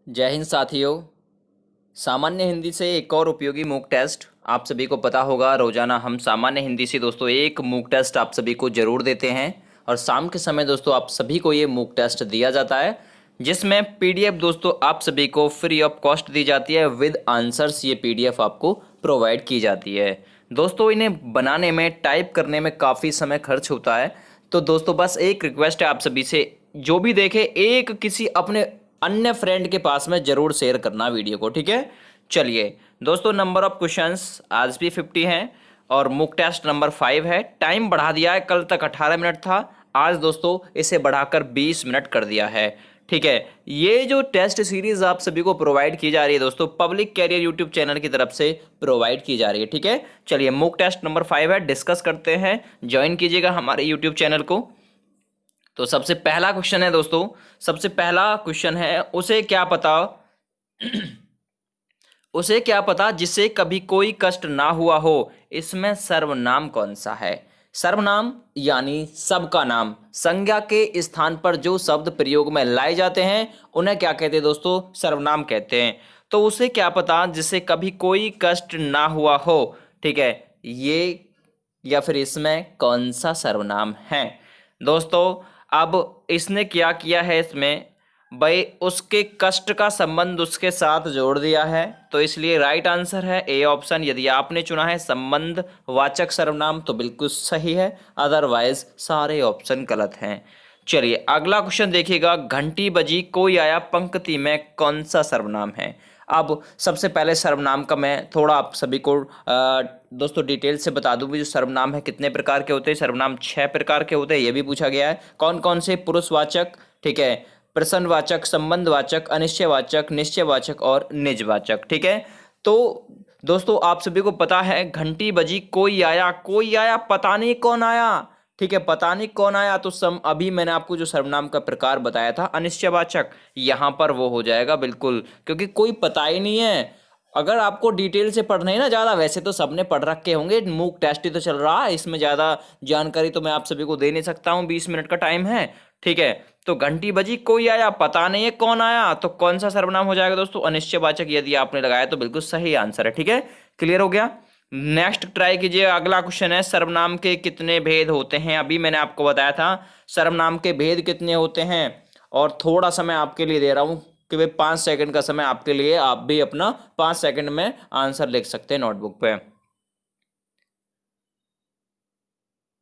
जय हिंद साथियों। सामान्य हिंदी से एक और उपयोगी मूक टेस्ट। आप सभी को पता होगा, रोजाना हम सामान्य हिंदी से दोस्तों एक मूक टेस्ट आप सभी को जरूर देते हैं और शाम के समय दोस्तों आप सभी को ये मूक टेस्ट दिया जाता है, जिसमें पीडीएफ दोस्तों आप सभी को फ्री ऑफ कॉस्ट दी जाती है। विद आंसर्स ये पीडीएफ आपको प्रोवाइड की जाती है। दोस्तों इन्हें बनाने में, टाइप करने में काफ़ी समय खर्च होता है। तो दोस्तों बस एक रिक्वेस्ट है आप सभी से, जो भी देखे एक किसी अपने अन्य फ्रेंड के पास में जरूर शेयर करना वीडियो को, ठीक है। चलिए दोस्तों, नंबर ऑफ क्वेश्चंस आज भी 50 हैं और मुक टेस्ट नंबर 5 है। टाइम बढ़ा दिया है, कल तक 18 मिनट था, आज दोस्तों इसे बढ़ाकर 20 मिनट कर दिया है, ठीक है। ये जो टेस्ट सीरीज आप सभी को प्रोवाइड की जा रही है दोस्तों, पब्लिक कैरियर यूट्यूब चैनल की तरफ से प्रोवाइड की जा रही है, ठीक है। चलिए मुक टेस्ट नंबर 5 है, डिस्कस करते हैं। ज्वाइन कीजिएगा हमारे यूट्यूब चैनल को। तो सबसे पहला क्वेश्चन है दोस्तों, सबसे पहला क्वेश्चन है, उसे क्या पता जिसे कभी कोई कष्ट ना हुआ हो, इसमें सर्वनाम कौन सा है। सर्वनाम यानी सबका नाम, संज्ञा के स्थान पर जो शब्द प्रयोग में लाए जाते हैं उन्हें क्या कहते हैं दोस्तों, सर्वनाम कहते हैं। तो उसे क्या पता जिसे कभी कोई कष्ट ना हुआ हो, ठीक है, ये या फिर इसमें कौन सा सर्वनाम है दोस्तों। अब इसने क्या किया है, इसमें भाई उसके कष्ट का संबंध उसके साथ जोड़ दिया है, तो इसलिए राइट आंसर है ए ऑप्शन। यदि आपने चुना है संबंध वाचक सर्वनाम तो बिल्कुल सही है, अदरवाइज सारे ऑप्शन गलत हैं। चलिए अगला क्वेश्चन देखिएगा, घंटी बजी कोई आया पंक्ति में कौन सा सर्वनाम है। अब सबसे पहले सर्वनाम का मैं थोड़ा आप सभी को दोस्तों डिटेल से बता दूं भी, जो सर्वनाम है कितने प्रकार के होते हैं। सर्वनाम 6 प्रकार के होते हैं, ये भी पूछा गया है। कौन कौन से, पुरुषवाचक, ठीक है, प्रश्नवाचक, संबंधवाचक, अनिश्चयवाचक, निश्चयवाचक और निजवाचक, ठीक है। तो दोस्तों आप सभी को पता है, घंटी बजी कोई आया, कोई आया पता नहीं कौन आया, ठीक है, पता नहीं कौन आया। तो अभी मैंने आपको जो सर्वनाम का प्रकार बताया था अनिश्चयवाचक, यहां पर वो हो जाएगा बिल्कुल, क्योंकि कोई पता ही नहीं है। अगर आपको डिटेल से पढ़ना है ना ज़्यादा, वैसे तो सबने पढ़ रखे होंगे, मूक टेस्ट ही तो चल रहा है, इसमें ज़्यादा जानकारी तो मैं आप सभी को दे नहीं सकता हूँ, 20 मिनट का टाइम है, ठीक है। तो घंटी बजी कोई आया पता नहीं है कौन आया, तो कौन सा सर्वनाम हो जाएगा दोस्तों, अनिश्चयवाचक। यदि आपने लगाया तो बिल्कुल सही आंसर है, ठीक है। क्लियर हो गया। नेक्स्ट ट्राई कीजिए। अगला क्वेश्चन है, सर्वनाम के कितने भेद होते हैं। अभी मैंने आपको बताया था सर्वनाम के भेद कितने होते हैं, और थोड़ा समय आपके लिए दे रहा हूं कि भाई 5 सेकंड का समय आपके लिए, आप भी अपना 5 सेकंड में आंसर लिख सकते हैं नोटबुक पे।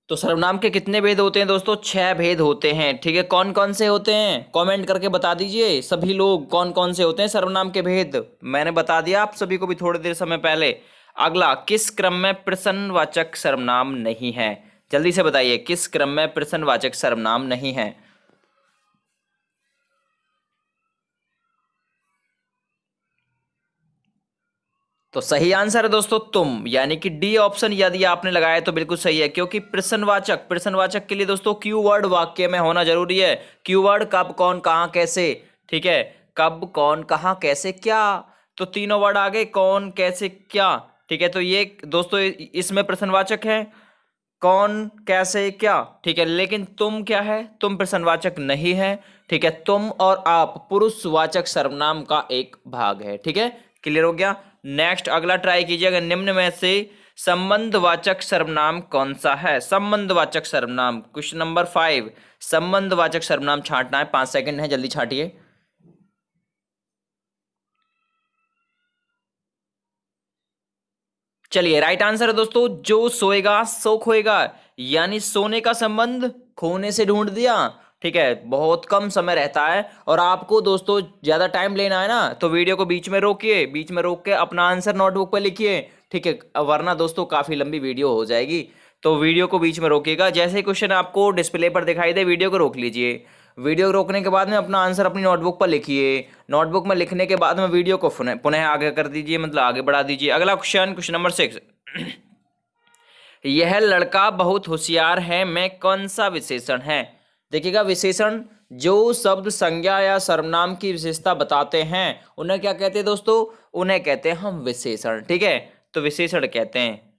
तो सर्वनाम के कितने भेद होते हैं दोस्तों, 6 भेद होते हैं, ठीक है। कौन कौन से होते हैं, कमेंट करके बता दीजिए सभी लोग, कौन कौन से होते हैं सर्वनाम के भेद। मैंने बता दिया आप सभी को भी थोड़ी देर समय पहले। अगला, किस क्रम में प्रश्नवाचक सर्वनाम नहीं है। जल्दी से बताइए, किस क्रम में प्रश्नवाचक सर्वनाम नहीं है। तो सही आंसर है दोस्तों तुम, यानी कि डी ऑप्शन यदि आपने लगाया तो बिल्कुल सही है, क्योंकि प्रश्नवाचक, प्रश्नवाचक के लिए दोस्तों कीवर्ड वाक्य में होना जरूरी है। कीवर्ड कब, कौन, कहां, कैसे, ठीक है। कब, कौन, कहां, कैसे, क्या, तो तीनों वर्ड आ गए, कौन, कैसे, क्या, ठीक है। तो ये दोस्तों इसमें प्रश्नवाचक है, कौन, कैसे, क्या, ठीक है। लेकिन तुम क्या है, तुम प्रश्नवाचक नहीं है, ठीक है। तुम और आप पुरुषवाचक सर्वनाम का एक भाग है, ठीक है। क्लियर हो गया। नेक्स्ट अगला ट्राई कीजिएगा, निम्न में से संबंधवाचक सर्वनाम कौन सा है। संबंधवाचक सर्वनाम, क्वेश्चन नंबर 5, संबंधवाचक सर्वनाम छांटना है, 5 सेकंड है, जल्दी छांटिए। चलिए राइट आंसर है दोस्तों, जो सोएगा सो खोएगा, यानी सोने का संबंध खोने से ढूंढ दिया, ठीक है। बहुत कम समय रहता है, और आपको दोस्तों ज्यादा टाइम लेना है ना, तो वीडियो को बीच में रोकिए, बीच में रोक के अपना आंसर नोटबुक पर लिखिए, ठीक है, वरना दोस्तों काफी लंबी वीडियो हो जाएगी। तो वीडियो को बीच में रोकिएगा, जैसे ही क्वेश्चन आपको डिस्प्ले पर दिखाई दे वीडियो को रोक लीजिए। वीडियो रोकने के बाद में अपना आंसर अपनी नोटबुक पर लिखिए। नोटबुक में लिखने के बाद में वीडियो को पुनः पुनः आगे कर दीजिए, मतलब आगे बढ़ा दीजिए। अगला क्वेश्चन, क्वेश्चन नंबर 6, यह लड़का बहुत होशियार है में कौन सा विशेषण है। देखिएगा, विशेषण जो शब्द संज्ञा या सर्वनाम की विशेषता बताते हैं उन्हें क्या कहते हैं दोस्तों, उन्हें कहते हैं हम विशेषण, ठीक है। तो विशेषण कहते हैं।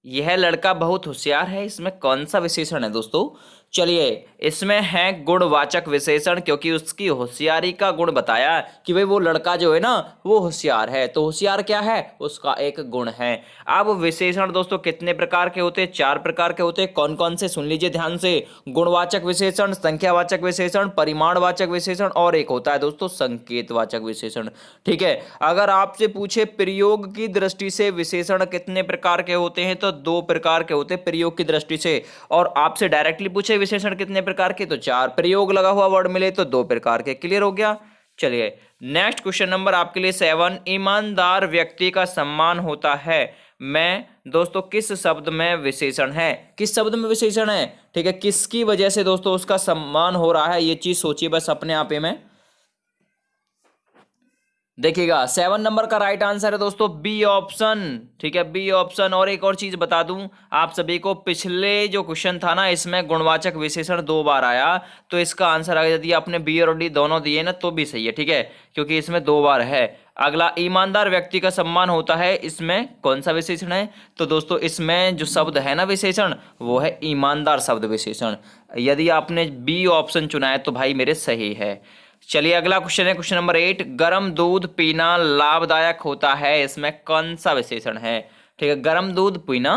यह लड़का बहुत होशियार है, इसमें कौन सा विशेषण है दोस्तों, चलिए, इसमें है गुणवाचक विशेषण, क्योंकि उसकी होशियारी का गुण बताया कि भाई वो लड़का जो है ना वो होशियार है, तो होशियार क्या है, उसका एक गुण है। अब विशेषण दोस्तों कितने प्रकार के होते हैं, 4 प्रकार के होते हैं। कौन कौन से, सुन लीजिए ध्यान से। गुणवाचक विशेषण, संख्यावाचक विशेषण, परिमाणवाचक विशेषण, और एक होता है दोस्तों संकेतवाचक विशेषण। ठीक है, अगर आपसे पूछे प्रयोग की दृष्टि से विशेषण कितने प्रकार के होते हैं, तो 2 प्रकार के होते हैं प्रयोग की दृष्टि से। और आपसे डायरेक्टली पूछे विशेषण कितने प्रकार के, तो 4। प्रयोग लगा हुआ वर्ड मिले तो 2 प्रकार के। क्लियर हो गया। चलिए नेक्स्ट क्वेश्चन नंबर आपके लिए 7। ईमानदार व्यक्ति का सम्मान होता है, मैं दोस्तों किस शब्द में विशेषण है, किस शब्द में विशेषण है। ठीक है, किसकी वजह से दोस्तों उसका सम्मान हो रहा है, ये चीज सोचिए बस अपने आप में। देखिएगा 7 नंबर का राइट आंसर है दोस्तों बी ऑप्शन। ठीक है, बी ऑप्शन। और एक और चीज बता दूं आप सभी को, पिछले जो क्वेश्चन था ना इसमें गुणवाचक विशेषण 2 बार आया, तो इसका आंसर अगर यदि आपने बी और डी दोनों दिए ना तो भी सही है। ठीक है, क्योंकि इसमें 2 बार है। अगला, ईमानदार व्यक्ति का सम्मान होता है, इसमें कौन सा विशेषण है, तो दोस्तों इसमें जो शब्द है ना विशेषण, वो है ईमानदार शब्द विशेषण। यदि आपने बी ऑप्शन चुना है तो भाई मेरे सही है। चलिए अगला क्वेश्चन है क्वेश्चन नंबर 8। गर्म दूध पीना लाभदायक होता है, इसमें कौन सा विशेषण है। ठीक है, गर्म दूध पीना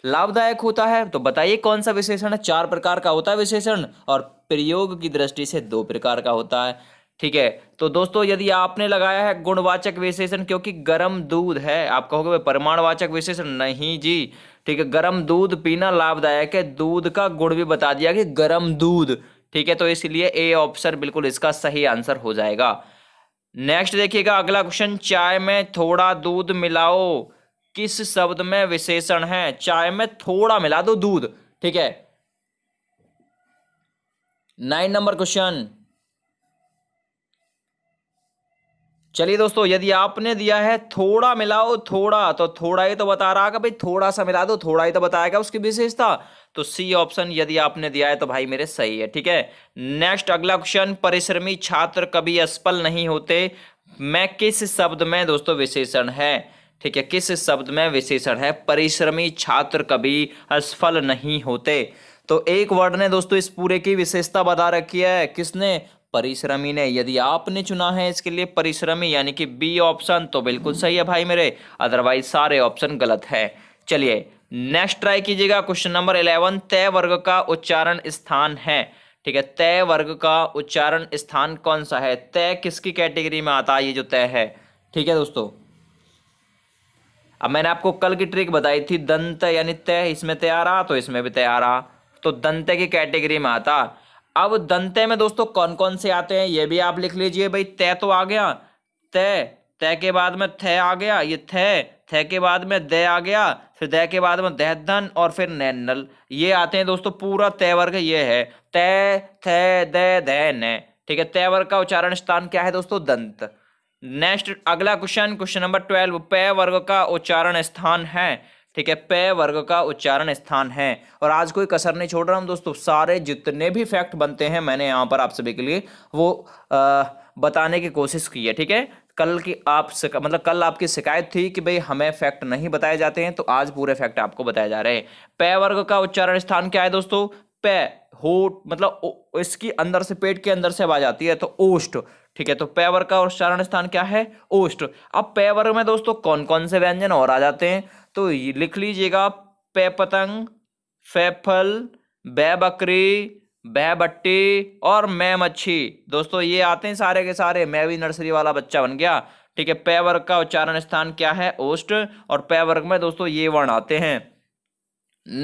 लाभदायक होता है, तो बताइए कौन सा विशेषण है। 4 प्रकार का होता है विशेषण, और प्रयोग की दृष्टि से 2 प्रकार का होता है। ठीक है, तो दोस्तों यदि आपने लगाया है गुणवाचक विशेषण, क्योंकि गर्म दूध है, आप कहोगे भाई परिमाणवाचक विशेषण, नहीं जी। ठीक है, गर्म दूध पीना लाभदायक है, दूध का गुण भी बता दिया कि गर्म दूध। ठीक है, तो इसलिए ए ऑप्शन बिल्कुल इसका सही आंसर हो जाएगा। नेक्स्ट देखिएगा अगला क्वेश्चन। चाय में थोड़ा दूध मिलाओ, किस शब्द में विशेषण है। चाय में थोड़ा मिला दो दूध। ठीक है, 9 नंबर क्वेश्चन। चलिए दोस्तों, यदि आपने दिया है थोड़ा मिलाओ थोड़ा, तो थोड़ा ही तो बता रहा है भाई, थोड़ा सा मिला दो, थोड़ा ही तो बताएगा उसकी विशेषता। तो सी ऑप्शन यदि आपने दिया है तो भाई मेरे सही है। ठीक है, नेक्स्ट अगला क्वेश्चन। परिश्रमी छात्र कभी असफल नहीं होते, मैं किस शब्द में दोस्तों विशेषण है। ठीक है, किस शब्द में विशेषण है, परिश्रमी छात्र कभी असफल नहीं होते। तो एक वर्ड ने दोस्तों इस पूरे की विशेषता बता रखी है, किसने, परिश्रमी ने। यदि आपने चुना है इसके लिए परिश्रमी यानी कि बी ऑप्शन, तो बिल्कुल सही है भाई मेरे, अदरवाइज सारे ऑप्शन गलत है। चलिए नेक्स्ट ट्राई कीजिएगा क्वेश्चन नंबर 11। तय वर्ग का उच्चारण स्थान है। ठीक है, तय वर्ग का उच्चारण स्थान कौन सा है, तय किसकी कैटेगरी में आता है, ये जो तय है। ठीक है दोस्तों, अब मैंने आपको कल की ट्रिक बताई थी, दंत यानी तय, इसमें तय आ रहा तो इसमें भी तय आ रहा, तो दंत की कैटेगरी में आता। अब दंते में दोस्तों कौन कौन से आते हैं ये भी आप लिख लीजिए भाई। तय तो आ गया, तय, तय के बाद में थ आ गया, ये थ के बाद में द आ गया, फिर द के बाद में दहधन, और फिर नैनल, ये आते हैं दोस्तों। पूरा तय वर्ग ये है, तय थ द ध न। ठीक है, तय वर्ग का उच्चारण स्थान क्या है दोस्तों, दंत। नेक्स्ट अगला क्वेश्चन, क्वेश्चन नंबर 12। पे वर्ग का उच्चारण स्थान है। ठीक है, पे वर्ग का उच्चारण स्थान है। और आज कोई कसर नहीं छोड़ रहा हूं दोस्तों, सारे जितने भी फैक्ट बनते हैं मैंने यहाँ पर आप सभी के लिए वो बताने की कोशिश की है। ठीक है, कल की मतलब कल आपकी शिकायत थी कि भाई हमें फैक्ट नहीं बताए जाते हैं, तो आज पूरे फैक्ट आपको बताए जा रहे हैं। पे वर्ग का उच्चारण स्थान क्या है दोस्तों, पे, होठ, मतलब इसकी अंदर से, पेट के अंदर से आवाज आती है, तो ओष्ठ। ठीक है, तो पे वर्ग का उच्चारण स्थान क्या है, ओष्ठ। अब पे वर्ग में दोस्तों कौन कौन से व्यंजन और आ जाते हैं, तो ये लिख लीजिएगा। पे पतंग, फे फल, बे बकरी, बे बट्टी और मैं मच्छी। दोस्तों ये आते हैं सारे के सारे, मैं भी नर्सरी वाला बच्चा बन गया। ठीक है, पे वर्ग का उच्चारण स्थान क्या है, ओष्ठ, और पे वर्ग में दोस्तों ये वर्ण आते हैं।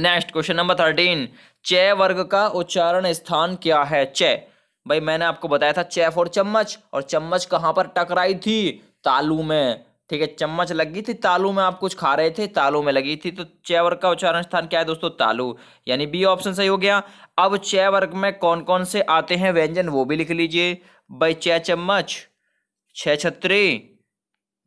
Next question number 13। च वर्ग का उच्चारण स्थान क्या है, च। भाई मैंने आपको बताया था च फॉर चम्मच, और चम्मच कहां पर टकराई थी, तालू में। ठीक है, चम्मच लगी थी तालू में, आप कुछ खा रहे थे तालू में लगी थी, तो च वर्ग का उच्चारण स्थान क्या है दोस्तों, तालू, यानी बी ऑप्शन सही हो गया। अब च वर्ग में कौन कौन से आते हैं व्यंजन वो भी लिख लीजिए भाई। च चम्मच, छ छतरी,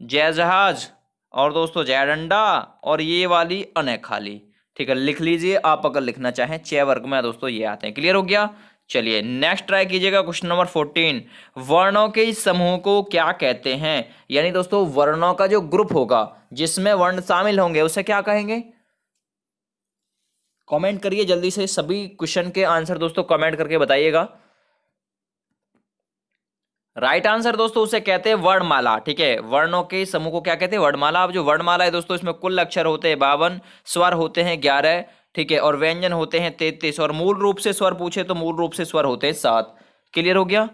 जय जहाज, और दोस्तों जय डंडा, और ये वाली अने खाली। ठीक है, लिख लीजिए आप अगर लिखना चाहें, च वर्ग में दोस्तों ये आते हैं। क्लियर हो गया। चलिए नेक्स्ट ट्राई कीजिएगा क्वेश्चन नंबर 14। वर्णों के इस समूह को क्या कहते हैं, यानी दोस्तों वर्णों का जो ग्रुप होगा जिसमें वर्ण शामिल होंगे उसे क्या कहेंगे। कमेंट करिए जल्दी से, सभी क्वेश्चन के आंसर दोस्तों कमेंट करके बताइएगा। राइट आंसर दोस्तों उसे कहते हैं वर्णमाला। ठीक है, वर्णों के समूह को क्या कहते हैं? वर्णमाला। अब जो वर्णमाला है दोस्तों, इसमें कुल अक्षर होते हैं 52, स्वर होते हैं 11। ठीक है, और व्यंजन होते हैं 33, और मूल रूप से स्वर पूछे तो मूल रूप से स्वर होते हैं 7। क्लियर हो गया?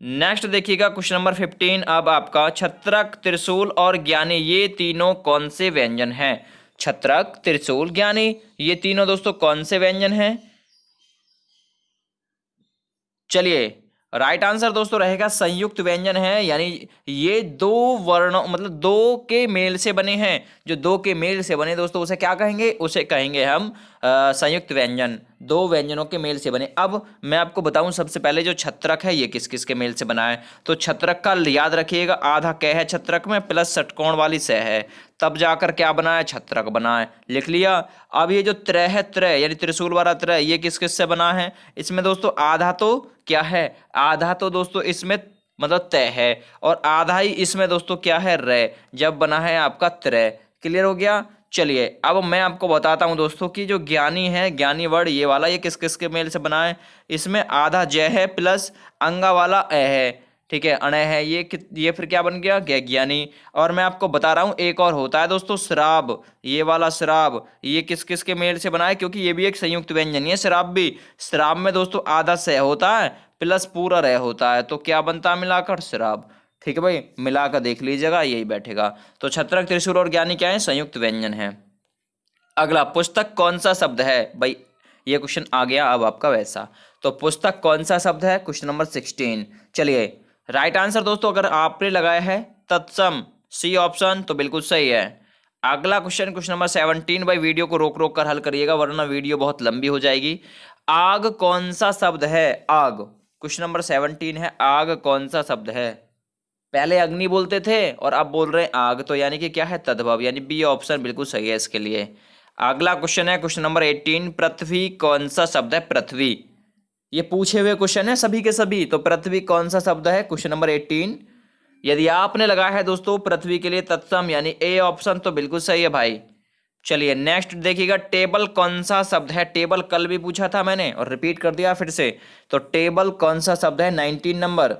नेक्स्ट देखिएगा क्वेश्चन नंबर 15। अब आपका छत्रक, त्रिशूल और ज्ञानी, ये तीनों कौन से व्यंजन हैं? छत्रक, त्रिशूल, ज्ञानी, ये तीनों दोस्तों कौन से व्यंजन हैं? चलिए, राइट आंसर दोस्तों रहेगा संयुक्त व्यंजन है, यानी ये दो वर्णों मतलब दो के मेल से बने हैं। जो दो के मेल से बने दोस्तों उसे क्या कहेंगे? उसे कहेंगे हम संयुक्त व्यंजन। दो व्यंजनों के मेल से बने। अब मैं आपको बताऊं सबसे पहले जो छत्रक है ये किस किस के मेल से बना है। तो छत्रक का याद रखिएगा, आधा क है छत्रक में प्लस षटकोण वाली स है, तब जाकर क्या बना है? छत्रक बना है। लिख लिया। अब ये जो त्रय है, त्रय यानी त्रिशूल वाला त्रय, ये किस किस से बना है? इसमें दोस्तों आधा तो क्या है? आधा तो दोस्तों इसमें मतलब तय है, और आधा ही इसमें दोस्तों क्या है? रे। जब बना है आपका त्रय। क्लियर हो गया? चलिए अब मैं आपको बताता हूं दोस्तों कि जो ज्ञानी है, ज्ञानी वर्ड ये वाला, ये किस किस के मेल से बना है? इसमें आधा जय है प्लस अंगा वाला ए है। ठीक है, अणय है ये फिर क्या बन गया? ज्ञानी। और मैं आपको बता रहा हूं एक और होता है दोस्तों श्राब, ये वाला श्राब, ये किस किस के मेल से बना है? क्योंकि ये भी एक संयुक्त व्यंजन है श्राब भी। श्राब में दोस्तों आधा स होता है प्लस पूरा रह होता है, तो क्या बनता है मिलाकर? श्राब। ठीक है भाई, मिलाकर देख लीजिएगा यही बैठेगा। तो छत्रक, त्रिशूल और ज्ञानी क्या है? संयुक्त व्यंजन है। अगला, पुस्तक कौन सा शब्द है? भाई ये क्वेश्चन आ गया अब आपका वैसा। तो पुस्तक कौन सा शब्द है? Question number 16। चलिए, राइट आंसर दोस्तों अगर आपने लगाया है तत्सम, सी ऑप्शन, तो बिल्कुल सही है। अगला क्वेश्चन, क्वेश्चन नंबर 17। भाई वीडियो को रोक रोक कर हल करिएगा वरना वीडियो बहुत लंबी हो जाएगी। आग कौन सा शब्द है? आग। क्वेश्चन नंबर 17 है, आग कौन सा शब्द है? पहले अग्नि बोलते थे और अब बोल रहे हैं आग, तो यानी कि क्या है? तद्भव, यानी बी ऑप्शन बिल्कुल सही है इसके लिए। अगला क्वेश्चन है क्वेश्चन नंबर 18। पृथ्वी कौन सा शब्द है? पृथ्वी, ये पूछे हुए क्वेश्चन है सभी के सभी। तो पृथ्वी कौन सा शब्द है? Question number 18। यदि आपने लगाया है दोस्तों पृथ्वी के लिए तत्सम यानी ए ऑप्शन, तो बिल्कुल सही है भाई। चलिए नेक्स्ट देखिएगा, टेबल कौन सा शब्द है? टेबल कल भी पूछा था मैंने और रिपीट कर दिया फिर से। तो टेबल कौन सा शब्द है? 19 नंबर।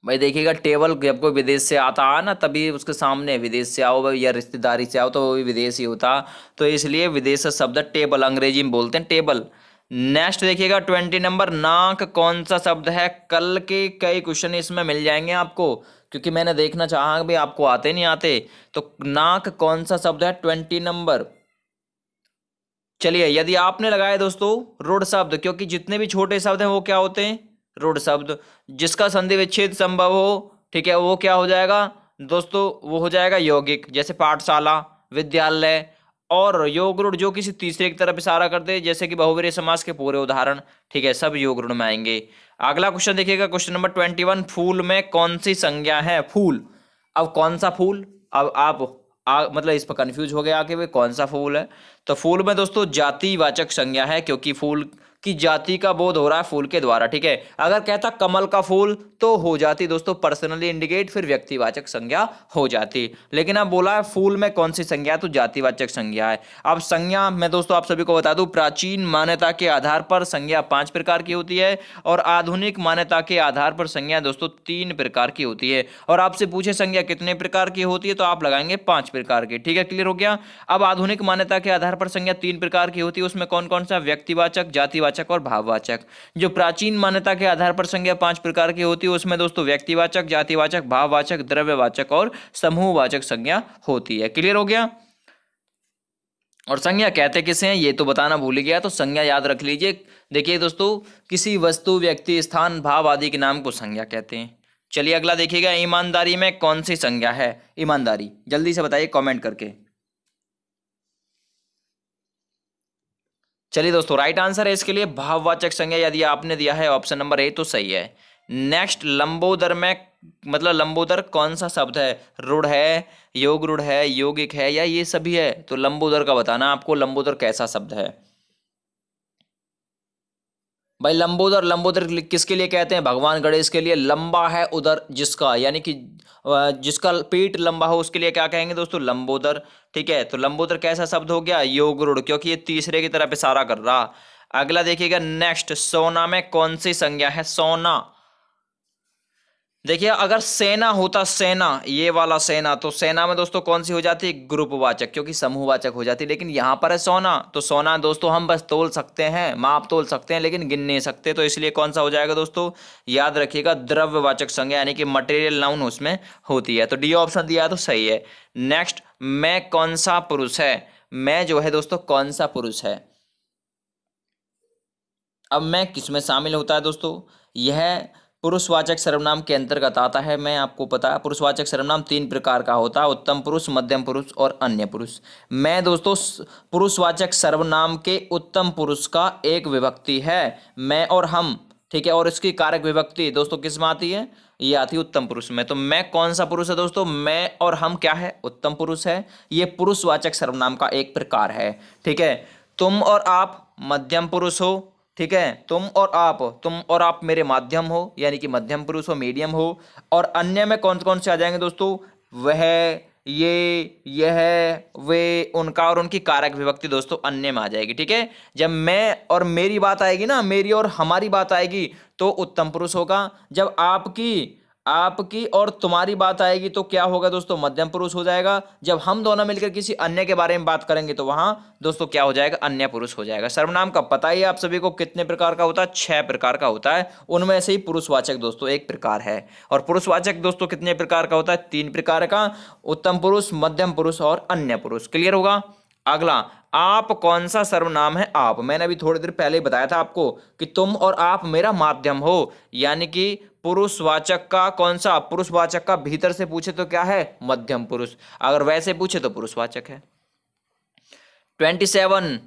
भाई देखिएगा, टेबल जब कोई विदेश से आता है ना, तभी उसके सामने विदेश से आओ भाई या रिश्तेदारी से आओ तो वो भी विदेश ही होता, तो इसलिए विदेश शब्द टेबल अंग्रेजी में बोलते हैं टेबल। नेक्स्ट देखिएगा 20 नंबर, नाक कौन सा शब्द है? कल के कई क्वेश्चन इसमें मिल जाएंगे आपको, क्योंकि मैंने देखना चाहा भाई आपको आते नहीं आते। तो नाक कौन सा शब्द है? 20 नंबर। चलिए, यदि आपने लगाया दोस्तों रूढ़ शब्द, क्योंकि जितने भी छोटे शब्द हैं वो क्या होते हैं? रूढ़ शब्द। जिसका संधि विच्छेद संभव हो, ठीक है, वो क्या हो जाएगा दोस्तों? वो हो जाएगा यौगिक, जैसे पाठशाला, विद्यालय। और योग रूढ़ जो किसी तीसरे की तरफ इशारा करते हैं, जैसे कि बहुवचन समास के पूरे उदाहरण, ठीक है, सब योग रूढ़ में आएंगे। अगला क्वेश्चन देखिएगा, क्वेश्चन नंबर 21। फूल में कौन सी संज्ञा है? फूल। अब कौन सा फूल? अब आप मतलब इस पर कंफ्यूज हो गया कि भाई कौन सा फूल है। तो फूल में दोस्तों जातिवाचक संज्ञा है, क्योंकि फूल की जाति का बोध हो रहा है फूल के द्वारा। ठीक है, अगर कहता कमल का फूल तो हो जाती दोस्तों पर्सनली इंडिकेट, फिर व्यक्तिवाचक संज्ञा हो जाती। लेकिन अब बोला है फूल में कौन सी संज्ञा है, तो जातिवाचक संज्ञा है। अब संज्ञा मैं दोस्तों आप सभी को बता दूं, प्राचीन मान्यता के आधार पर संज्ञा 5 प्रकार की होती है, और आधुनिक मान्यता के आधार पर संज्ञा दोस्तों 3 प्रकार की होती है। और आपसे पूछे संज्ञा कितने प्रकार की होती है, तो आप लगाएंगे 5 प्रकार की। ठीक है, क्लियर हो गया? अब आधुनिक मान्यता के आधार पर संज्ञा 3 प्रकार की होती है, उसमें कौन कौन सा? व्यक्तिवाचक, जातिवाचक और भाववाचक। जो प्राचीन मान्यता के आधार पर संज्ञा 5 प्रकार की होती है, उसमें दोस्तों व्यक्तिवाचक, जातिवाचक, भाववाचक, द्रव्यवाचक और समूहवाचक संज्ञा होती है। क्लियर हो गया? और संज्ञा कहते किसे हैं ये तो बताना भूल गया, तो संज्ञा याद रख लीजिए। देखिए दोस्तों, किसी वस्तु, व्यक्ति, स्थान, भाव आदि के नाम को संज्ञा कहते हैं। चलिए अगला देखिएगा, ईमानदारी में कौन सी संज्ञा है? ईमानदारी, जल्दी से बताइए कमेंट करके। चलिए दोस्तों, राइट आंसर है इसके लिए भाववाचक संज्ञा, यदि आपने दिया है ऑप्शन नंबर ए तो सही है। नेक्स्ट, लंबोदर में मतलब लंबोदर कौन सा शब्द है? रूढ़ है, योग रूढ़ है, यौगिक है, या ये सभी है? तो लंबोदर का बताना आपको, लंबोदर कैसा शब्द है? भाई लंबोदर, लंबोदर किसके लिए कहते हैं? भगवान गणेश के लिए। लंबा है उदर जिसका, यानी कि जिसका पेट लंबा हो उसके लिए क्या कहेंगे दोस्तों? लंबोदर। ठीक है, तो लंबोदर कैसा शब्द हो गया? योगरूढ़, क्योंकि ये तीसरे की तरफ इशारा कर रहा। अगला देखिएगा नेक्स्ट, सोना में कौन सी संज्ञा है? सोना। देखिए अगर सेना होता, सेना ये वाला सेना, तो सेना में दोस्तों कौन सी हो जाती है? ग्रुपवाचक, क्योंकि समूहवाचक हो जाती है। लेकिन यहां पर है सोना, तो सोना दोस्तों हम बस तोल सकते हैं, माप तोल सकते हैं, लेकिन गिन नहीं सकते, तो इसलिए कौन सा हो जाएगा दोस्तों? याद रखिएगा, द्रव्यवाचक संज्ञा यानी कि मटेरियल नाउन उसमें होती है। तो डी ऑप्शन दिया है तो सही है। नेक्स्ट, मैं कौन सा पुरुष है? मैं जो है दोस्तों कौन सा पुरुष है? अब मैं किसमें शामिल होता है दोस्तों? यह पुरुषवाचक सर्वनाम के अंतर्गत आता है। मैं आपको पता है पुरुषवाचक सर्वनाम तीन प्रकार का होता है, उत्तम पुरुष, मध्यम पुरुष और अन्य पुरुष। मैं दोस्तों पुरुषवाचक सर्वनाम के उत्तम पुरुष का एक विभक्ति है, मैं और हम। ठीक है, और इसकी कारक विभक्ति दोस्तों किस में आती है? ये आती है उत्तम पुरुष में। तो मैं कौन सा पुरुष है दोस्तों? मैं और हम क्या है? उत्तम पुरुष है। ये पुरुषवाचक सर्वनाम का एक प्रकार है। ठीक है, तुम और आप मध्यम पुरुष हो। ठीक है, तुम और आप मेरे माध्यम हो, यानी कि मध्यम पुरुष हो, मीडियम हो। और अन्य में कौन कौन से आ जाएंगे दोस्तों? वह, ये, यह, वे, उनका और उनकी कारक विभक्ति दोस्तों अन्य में आ जाएगी। ठीक है, जब मैं और मेरी बात आएगी ना, मेरी और हमारी बात आएगी तो उत्तम पुरुष होगा। जब आपकी आपकी और तुम्हारी बात आएगी तो क्या होगा दोस्तों? मध्यम पुरुष हो जाएगा। जब हम दोनों मिलकर किसी अन्य के बारे में बात करेंगे तो वहां दोस्तों क्या हो जाएगा? अन्य पुरुष हो जाएगा। सर्वनाम का पता ही है आप सभी को कितने प्रकार का होता है? 6 प्रकार का होता है। उनमें से ही पुरुषवाचक दोस्तों एक प्रकार है। और पुरुषवाचक दोस्तों कितने प्रकार का होता है? 3 प्रकार का, उत्तम पुरुष, मध्यम पुरुष और अन्य पुरुष। क्लियर होगा? अगला, आप कौन सा सर्वनाम है? आप, मैंने अभी थोड़ी देर पहले ही बताया था आपको कि तुम और आप मेरा माध्यम हो, यानी कि पुरुषवाचक का कौन सा? पुरुषवाचक का भीतर से पूछे तो क्या है? मध्यम पुरुष। अगर वैसे पूछे तो पुरुषवाचक है। 27,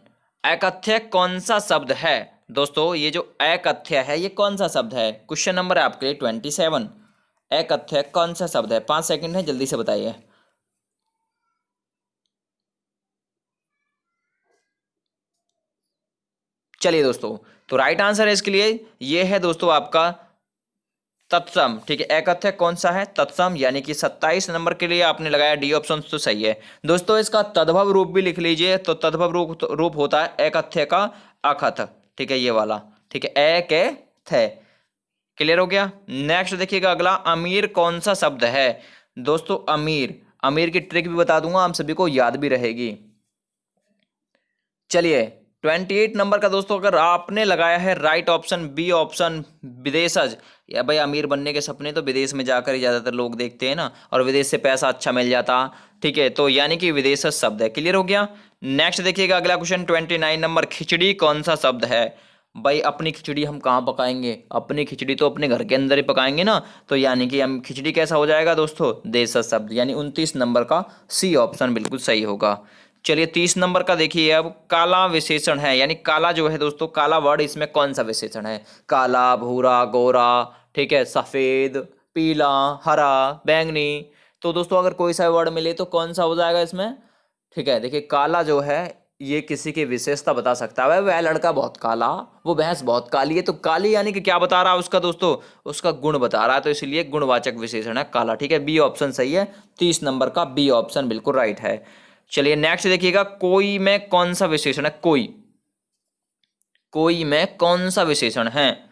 एकथ्य कौन सा शब्द है? दोस्तों ये जो एकथ्य है ये कौन सा शब्द है? क्वेश्चन नंबर है आपके लिए 27, एकथ्य कौन सा शब्द है? 5 सेकंड है, जल्दी से बताइए। चलिए दोस्तों, तो राइट आंसर है इसके लिए ये है दोस्तों आपका तत्सम। ठीक है, एकथ्य कौन सा है? तत्सम, यानी कि 27 नंबर के लिए आपने लगाया डी ऑप्शन, तो सही है दोस्तों। इसका तद्भव रूप भी लिख लीजिए, तो तद्भव रूप होता है एकथ्य का अकथ। ठीक है, ये वाला। ठीक है, एक थे। क्लियर हो गया? नेक्स्ट देखिएगा अगला, अमीर कौन सा शब्द है? दोस्तों अमीर, अमीर की ट्रिक भी बता दूंगा, आप सभी को याद भी रहेगी। चलिए 28 नंबर का दोस्तों, अगर आपने लगाया है राइट ऑप्शन बी ऑप्शन, विदेशज, या भाई अमीर बनने के सपने तो विदेश में जाकर ही ज्यादातर लोग देखते हैं ना, और विदेश से पैसा अच्छा मिल जाता। ठीक है, तो यानी कि विदेशज शब्द है। क्लियर हो गया? नेक्स्ट देखिएगा अगला क्वेश्चन 29 नंबर, खिचड़ी कौन सा शब्द है? भाई अपनी खिचड़ी हम कहाँ पकाएंगे? अपनी खिचड़ी तो अपने घर के अंदर ही पकाएंगे ना, तो यानी कि हम खिचड़ी कैसा हो जाएगा दोस्तों? देशज शब्द, यानी 29 नंबर का सी ऑप्शन बिल्कुल सही होगा। चलिए 30 नंबर का देखिए, अब काला विशेषण है, यानी काला जो है दोस्तों, काला वर्ड इसमें कौन सा विशेषण है? काला, भूरा, गोरा, ठीक है, सफेद, पीला, हरा, बैंगनी। तो दोस्तों अगर कोई सा वर्ड मिले तो कौन सा हो जाएगा इसमें? ठीक है, देखिए काला जो है ये किसी की विशेषता बता सकता है। वह लड़का बहुत काला, वो भैंस बहुत काली है। तो काली यानी कि क्या बता रहा है उसका दोस्तों? उसका गुण बता रहा है, तो इसलिए गुणवाचक विशेषण है काला। ठीक है, बी ऑप्शन सही है। 30 नंबर का बी ऑप्शन बिल्कुल राइट है। चलिए नेक्स्ट देखिएगा, कोई में कौन सा विशेषण है? कोई, कोई में कौन सा विशेषण है?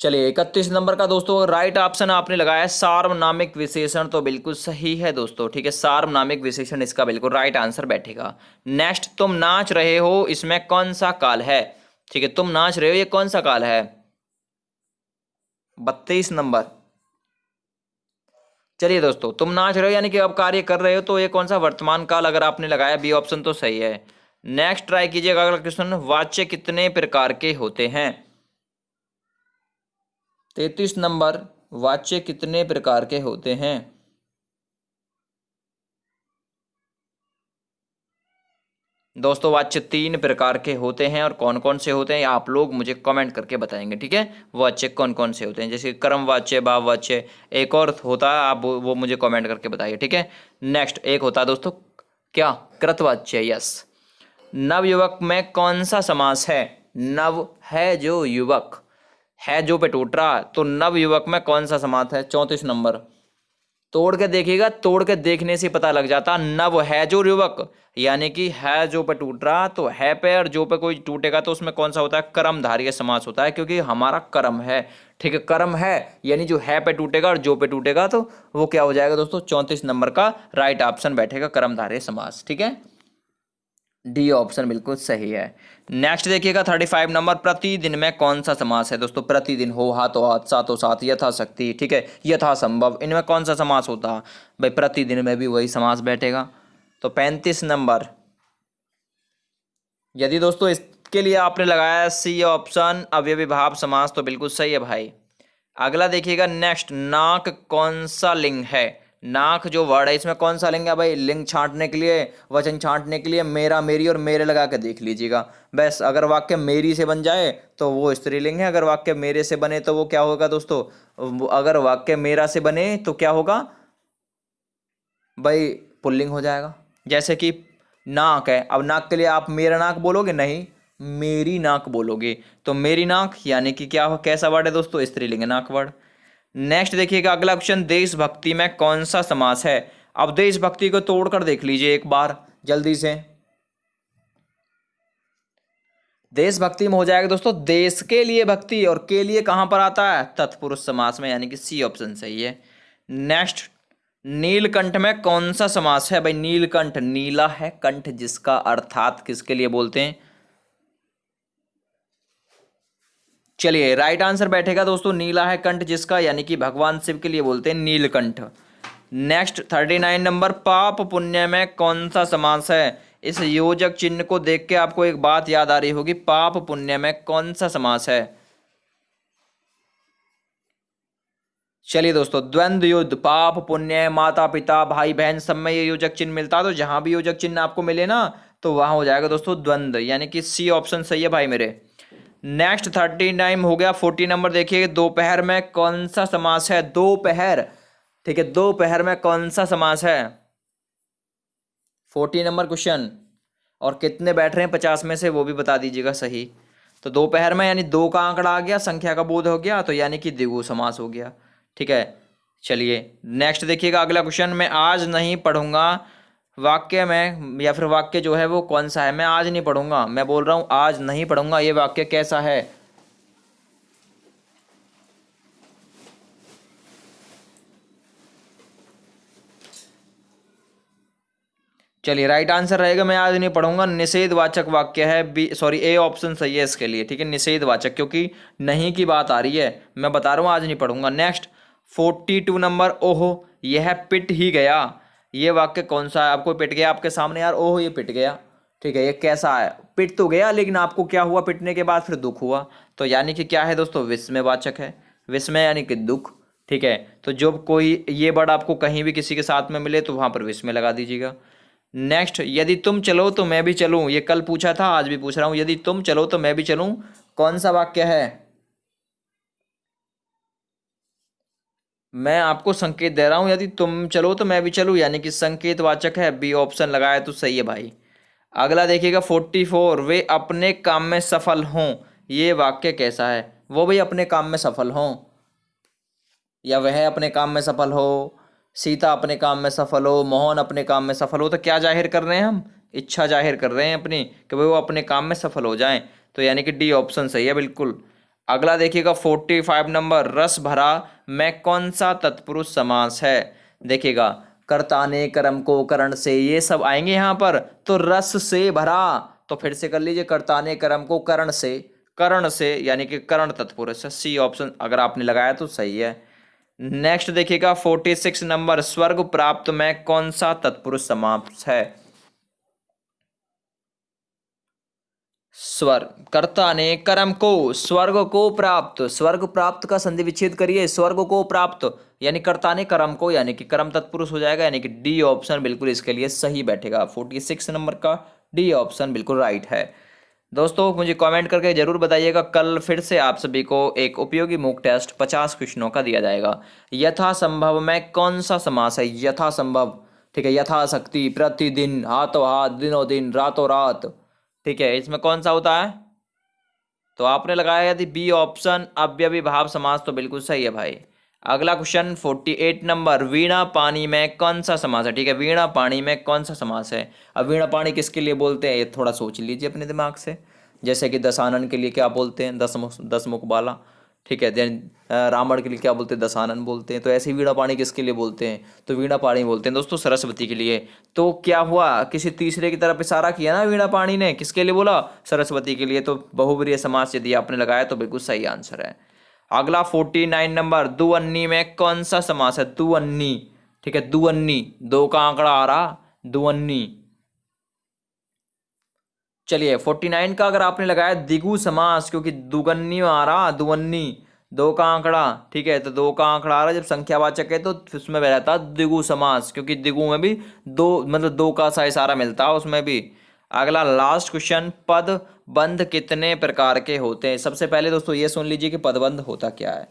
चलिए 31 नंबर का दोस्तों राइट ऑप्शन आपने लगाया है सार्वनामिक विशेषण, तो बिल्कुल सही है दोस्तों। ठीक है, सार्वनामिक विशेषण इसका बिल्कुल राइट आंसर बैठेगा। नेक्स्ट, तुम नाच रहे हो, इसमें कौन सा काल है? ठीक है, तुम नाच रहे हो, ये कौन सा काल है? 32 नंबर। चलिए दोस्तों, तुम नाच रहे हो यानी कि अब कार्य कर रहे हो, तो ये कौन सा वर्तमान काल अगर आपने लगाया बी ऑप्शन तो सही है। नेक्स्ट ट्राई कीजिएगा अगला क्वेश्चन, वाच्य कितने प्रकार के होते हैं? 33 नंबर, वाच्य कितने प्रकार के होते हैं? दोस्तों वाच्य 3 प्रकार के होते हैं, और कौन कौन से होते हैं आप लोग मुझे कमेंट करके बताएंगे, ठीक है। वाच्य कौन कौन से होते हैं, जैसे कर्म वाच्य, भाव वाच्य, एक और होता है, आप वो मुझे कमेंट करके बताइए, ठीक है। नेक्स्ट एक होता है दोस्तों क्या, कृतवाच्य। यस। नवयुवक में कौन सा समास है? नव है जो युवक, है जो पे टूट रहा, तो नवयुवक में कौन सा समास है? 34 नंबर। तोड़ के देखिएगा, तोड़ के देखने से पता लग जाता। नव है जो युवक, यानी कि है जो पे टूट रहा, तो है पे और जो पे कोई टूटेगा तो उसमें कौन सा होता है? कर्मधारय समास होता है, क्योंकि हमारा कर्म है, ठीक है। कर्म है यानी जो है पे टूटेगा और जो पे टूटेगा, तो वो क्या हो जाएगा दोस्तों? 34 नंबर का राइट ऑप्शन बैठेगा, कर्मधारय समास, ठीक है। डी ऑप्शन बिल्कुल सही है। नेक्स्ट देखिएगा 35 नंबर, प्रतिदिन में कौन सा समास है? दोस्तों प्रतिदिन, हो हाथों हाथ, साथों साथ, यथाशक्ति, ठीक है, यथासंभव, इनमें कौन सा समास होता है? भाई प्रतिदिन में भी वही समास बैठेगा। तो 35 नंबर, यदि दोस्तों इसके लिए आपने लगाया सी ऑप्शन अवयवी भाव समास, तो बिल्कुल सही है भाई। अगला देखिएगा नेक्स्ट, नाक कौन सा लिंग है? नाक जो वर्ड है इसमें कौन सा लिंग है भाई? लिंग छांटने के लिए, वचन छांटने के लिए मेरा, मेरी और मेरे लगा के देख लीजिएगा। बस अगर वाक्य मेरी से बन जाए तो वो स्त्रीलिंग है, अगर वाक्य मेरे से बने तो वो क्या होगा दोस्तों? अगर वाक्य मेरा से बने तो क्या होगा भाई? पुल्लिंग हो जाएगा। जैसे कि नाक है, अब नाक के लिए आप मेरा नाक बोलोगे? नहीं, मेरी नाक बोलोगे। तो मेरी नाक यानी कि क्या हो, कैसा वर्ड है दोस्तों? स्त्रीलिंग है, नाक वर्ड। नेक्स्ट देखिएगा अगला क्वेश्चन, देशभक्ति में कौन सा समास है? अब देशभक्ति को तोड़कर देख लीजिए एक बार जल्दी से। देशभक्ति में हो जाएगा दोस्तों देश के लिए भक्ति, और के लिए कहां पर आता है? तत्पुरुष समास में, यानी कि सी ऑप्शन सही है। नेक्स्ट, नीलकंठ में कौन सा समास है भाई? नीलकंठ, नीला है कंठ जिसका, अर्थात किसके लिए बोलते हैं? चलिए राइट आंसर बैठेगा दोस्तों, नीला है कंठ जिसका, यानी कि भगवान शिव के लिए बोलते हैं नीलकंठ। नेक्स्ट 39 नंबर, पाप पुण्य में कौन सा समास है? इस योजक चिन्ह को देख के आपको एक बात याद आ रही होगी, पाप पुण्य में कौन सा समास है? चलिए दोस्तों, द्वंद्व युद्ध, पाप पुण्य, माता पिता, भाई बहन, सब में ये योजक चिन्ह मिलता है, तो जहां भी योजक चिन्ह आपको मिले ना, तो वहां हो जाएगा दोस्तों द्वंद्व, यानी कि सी ऑप्शन सही है भाई मेरे। नेक्स्ट 39 हो गया। 40 नंबर देखिए, दोपहर में कौन सा समास है? दोपहर, ठीक है, दोपहर में कौन सा समास है? 40 नंबर क्वेश्चन। और कितने बैठ रहे हैं 50 में से, वो भी बता दीजिएगा सही। तो दोपहर में यानी दो का आंकड़ा आ गया, संख्या का बोध हो गया, तो यानी कि द्विगु समास हो गया, ठीक है। चलिए नेक्स्ट देखिएगा अगला क्वेश्चन, मैं आज नहीं पढ़ूंगा, वाक्य में या फिर वाक्य जो है वो कौन सा है? मैं आज नहीं पढ़ूंगा, मैं बोल रहा हूं आज नहीं पढ़ूंगा, ये वाक्य कैसा है? चलिए राइट आंसर रहेगा मैं आज नहीं पढ़ूंगा, निषेधवाचक वाक्य है, बी सॉरी ए ऑप्शन सही है इसके लिए, ठीक है, निषेधवाचक, क्योंकि नहीं की बात आ रही है, मैं बता रहा हूँ आज नहीं पढ़ूंगा। नेक्स्ट 42 नंबर, ओहो यह पिट ही गया, ये वाक्य कौन सा है? आपको पिट गया आपके सामने यार, ओहो ये पिट गया, ठीक है, ये कैसा है? पिट तो गया लेकिन आपको क्या हुआ? पिटने के बाद फिर दुख हुआ, तो यानी कि क्या है दोस्तों? विस्मयवाचक है, विस्मय यानी कि दुख, ठीक है। तो जब कोई ये वर्ड आपको कहीं भी किसी के साथ में मिले तो वहां पर विस्मय लगा दीजिएगा। नेक्स्ट, यदि तुम चलो तो मैं भी चलूं, ये कल पूछा था आज भी पूछ रहा हूं, यदि तुम चलो तो मैं भी चलूं, कौन सा वाक्य है? मैं आपको संकेत दे रहा हूं, यदि तुम चलो तो मैं भी चलूं, यानी कि संकेत वाचक है, बी ऑप्शन लगाया तो सही है भाई। अगला देखिएगा 44, वे अपने काम में सफल हों, ये वाक्य कैसा है? वो भी अपने काम में सफल हों, या वह अपने काम में सफल हो, सीता अपने काम में सफल हो, मोहन अपने काम में सफल हो, तो क्या जाहिर कर रहे हैं हम? इच्छा जाहिर कर रहे हैं अपनी कि भाई वो अपने काम में सफल हो जाएं, तो यानी कि डी ऑप्शन सही है बिल्कुल। अगला देखिएगा 45 नंबर, रस भरा में कौन सा तत्पुरुष समास है? देखिएगा कर्ता ने कर्म को करण से, ये सब आएंगे यहाँ पर, तो रस से भरा, तो फिर से कर लीजिए, कर्ता ने कर्म को करण से, करण से यानी कि करण तत्पुरुष है, सी ऑप्शन अगर आपने लगाया तो सही है। नेक्स्ट देखिएगा 46 नंबर, स्वर्ग प्राप्त में कौन सा तत्पुरुष समास है? स्वर्ग, कर्ता ने कर्म को, स्वर्ग को प्राप्त, स्वर्ग प्राप्त का संधि विच्छेद करिए, स्वर्ग को प्राप्त यानी कर्ता ने कर्म को, यानी कि कर्म तत्पुरुष हो जाएगा, यानी कि डी ऑप्शन बिल्कुल इसके लिए सही बैठेगा 46 नंबर का, डी ऑप्शन बिल्कुल राइट है। दोस्तों मुझे कमेंट करके जरूर बताइएगा, कल फिर से आप सभी को एक उपयोगी मॉक टेस्ट 50 क्वेश्चनों का दिया जाएगा। यथासंभव में कौन सा समास है? यथासंभव, ठीक है, यथाशक्ति, प्रतिदिन, हाथों हाथ, दिनों दिन, रातों रात, ठीक है, इसमें कौन सा होता है? तो आपने लगाया यदि बी ऑप्शन अव्ययी भाव समास, तो बिल्कुल सही है भाई। अगला क्वेश्चन 48 नंबर, वीणा पानी में कौन सा समास है? ठीक है, वीणा पानी में कौन सा समास है? अब वीणा पानी किसके लिए बोलते हैं, ये थोड़ा सोच लीजिए अपने दिमाग से। जैसे कि दशानन के लिए क्या बोलते हैं? दसमुख बाला, ठीक है। देन रावण के लिए क्या बोलते हैं? दशानन बोलते हैं। तो ऐसे ही वीणा पानी किसके लिए बोलते हैं? तो वीणा पानी बोलते हैं दोस्तों सरस्वती के लिए। तो क्या हुआ, किसी तीसरे की तरफ इशारा किया ना वीणा पानी ने, किसके लिए बोला? सरस्वती के लिए। तो बहुब्रीहि समास यदि आपने लगाया तो बिल्कुल सही आंसर है। अगला 49 नंबर, दुअन्नी में कौन सा समास है? दुअन्नी, ठीक है, दुअन्नी, दो का आंकड़ा आ रहा, दुअन्नी। चलिए 49 का अगर आपने लगाया द्विगु समास, क्योंकि दुगन्नी में आ रहा, दुअन्नी, दो का आंकड़ा, ठीक है, तो दो का आंकड़ा आ रहा जब संख्यावाचक है तो उसमें रहता द्विगु समास, क्योंकि द्विगु में भी दो, मतलब दो का सा इशारा मिलता है उसमें भी। अगला लास्ट क्वेश्चन, पद बंध कितने प्रकार के होते हैं? सबसे पहले दोस्तों ये सुन लीजिए कि पदबंध होता क्या है।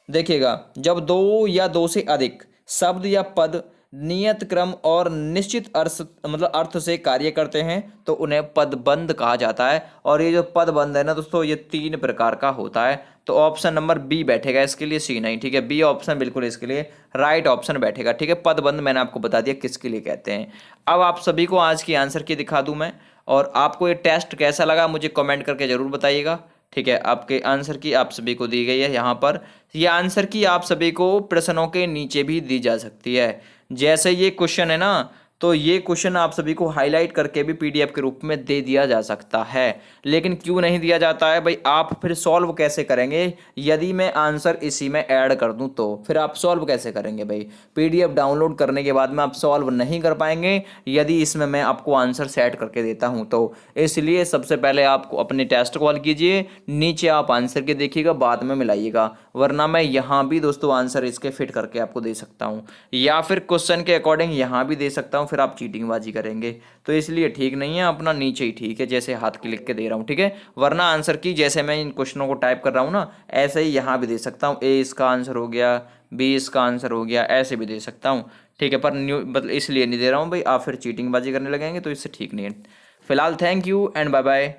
देखिएगा, जब दो या दो से अधिक शब्द या पद नियत क्रम और निश्चित अर्थ, मतलब अर्थ से कार्य करते हैं तो उन्हें पदबंध कहा जाता है। और ये जो पदबंध है ना दोस्तों, ये 3 प्रकार का होता है। तो ऑप्शन नंबर बी बैठेगा इसके लिए, सी नहीं, ठीक है। बी ऑप्शन बिल्कुल इसके लिए राइट ऑप्शन बैठेगा, ठीक है। पदबंध मैंने आपको बता दिया किसके लिए कहते हैं। अब आप सभी को आज की आंसर की दिखा दूं मैं, और आपको ये टेस्ट कैसा लगा मुझे कमेंट करके जरूर बताइएगा, ठीक है। आपके आंसर की आप सभी को दी गई है यहाँ पर। ये आंसर की आप सभी को प्रश्नों के नीचे भी दी जा सकती है। जैसे ये क्वेश्चन है ना, तो ये क्वेश्चन आप सभी को हाईलाइट करके भी पीडीएफ के रूप में दे दिया जा सकता है। लेकिन क्यों नहीं दिया जाता है भाई? आप फिर सॉल्व कैसे करेंगे यदि मैं आंसर इसी में ऐड कर दूं? तो फिर आप सॉल्व कैसे करेंगे भाई? पीडीएफ डाउनलोड करने के बाद में आप सॉल्व नहीं कर पाएंगे यदि इसमें मैं आपको आंसर सेट करके देता हूं तो। इसलिए सबसे पहले आपको अपने टेस्ट कॉल कीजिए, नीचे आप आंसर के देखिएगा, बाद में मिलाइएगा, वरना मैं यहाँ भी दोस्तों आंसर इसके फिट करके आपको दे सकता हूँ, या फिर क्वेश्चन के अकॉर्डिंग यहाँ भी दे सकता हूँ, फिर आप चीटिंगबाजी करेंगे। तो इसलिए ठीक नहीं है, अपना नीचे ही ठीक है, जैसे हाथ की लिख के दे रहा हूँ, ठीक है। वरना आंसर की जैसे मैं इन क्वेश्चनों को टाइप कर रहा हूँ ना, ऐसे ही यहाँ भी दे सकता हूँ। ए इसका आंसर हो गया, बी इसका आंसर हो गया, ऐसे भी दे सकता हूँ, ठीक है। पर न्यू मतलब इसलिए नहीं दे रहा हूँ भाई, आप फिर चीटिंगबाजी करने लगेंगे तो इससे ठीक नहीं है। फिलहाल thank you and bye bye.